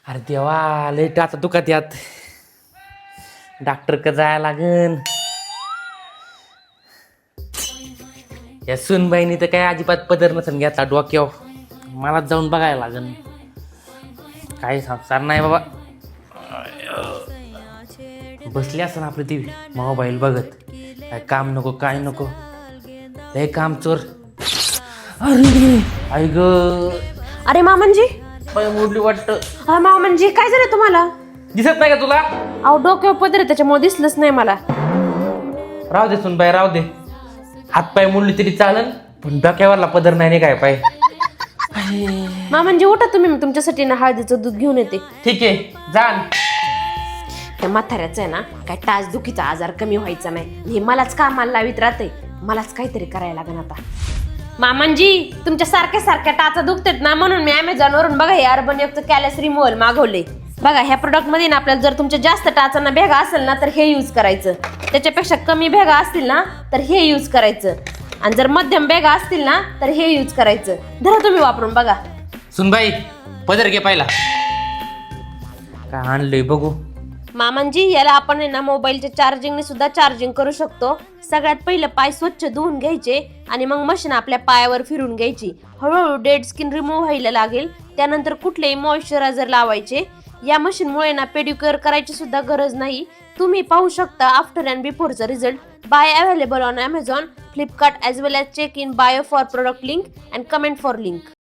अरे देवा लय टाचा दुखात यात. डॉक्टर का जायला लागन. या सुनबाईनी तर काय अजिबात पदर नसन घेतला डोक्यावर. मलाच जाऊन बघायला लागन. काही संसार नाही बाबा. बसली असं आपली ती मोबाईल बघत. काय काम नको काय नको. लय काम चोर. अरे आई ग. अरे मामनजी, पाय मोडली वाटतं. हा मामनजी, काय झालं तुम्हाला? दिसत नाही का तुला? अहो डोक्यावर पदर आहे, त्याच्यामुळे दिसलंच नाही मला. राहू दे सुनबाई राहू दे. हातपाय मोडली तरी चालन, पण डोक्यावरला पदर नाही काय पाय. मामनजी उठा तुम्ही, मी तुमच्यासाठी ना हळदीचं दूध घेऊन येते. ठीक आहे जाण. त्या म्हाताऱ्याचं आहे ना काय टाचदुखीचा आजार कमी व्हायचा नाही. हे मलाच कामाला लावित राहते. मलाच काहीतरी करायला लागेल आता. मामनजी, तुमच्या सारख्या सारख्या टाचा दुखतात ना, म्हणून मी Amazon वरून बघा हे अर्बन युक्त कॅलस रिमूव्हल मागवले. बघा ह्या प्रोडक्ट मध्ये ना आपल्याला जर तुमच्या जास्त टाचांना भेगा असेल ना तर हे यूज करायचं. त्याच्यापेक्षा कमी भेगा असतील ना तर हे यूज करायचं. आणि जर मध्यम भेगा असतील ना तर हे यूज करायचं. धरा तुम्ही वापरून बघा. सुनबाई पदर घे पहिला. काय आणलंय बघू. मामनजी, याला आपण आहे ना मोबाईलच्या चार्जिंगने सुद्धा चार्जिंग करू शकतो. सगळ्यात पहिलं पाय स्वच्छ धुवून घ्यायचे आणि मग मशीन आपल्या पायावर फिरून घ्यायची. हळूहळू डेड स्किन रिमूव्ह व्हायला लागेल. त्यानंतर कुठलेही मॉइश्चरायझर लावायचे. या मशीनमुळे ना पेडिक्युअर करायची सुद्धा गरज नाही. तुम्ही पाहू शकता आफ्टर अँड बिफोरचा result. Buy available on Amazon, Flipkart as well as check in bio for product link and comment for link.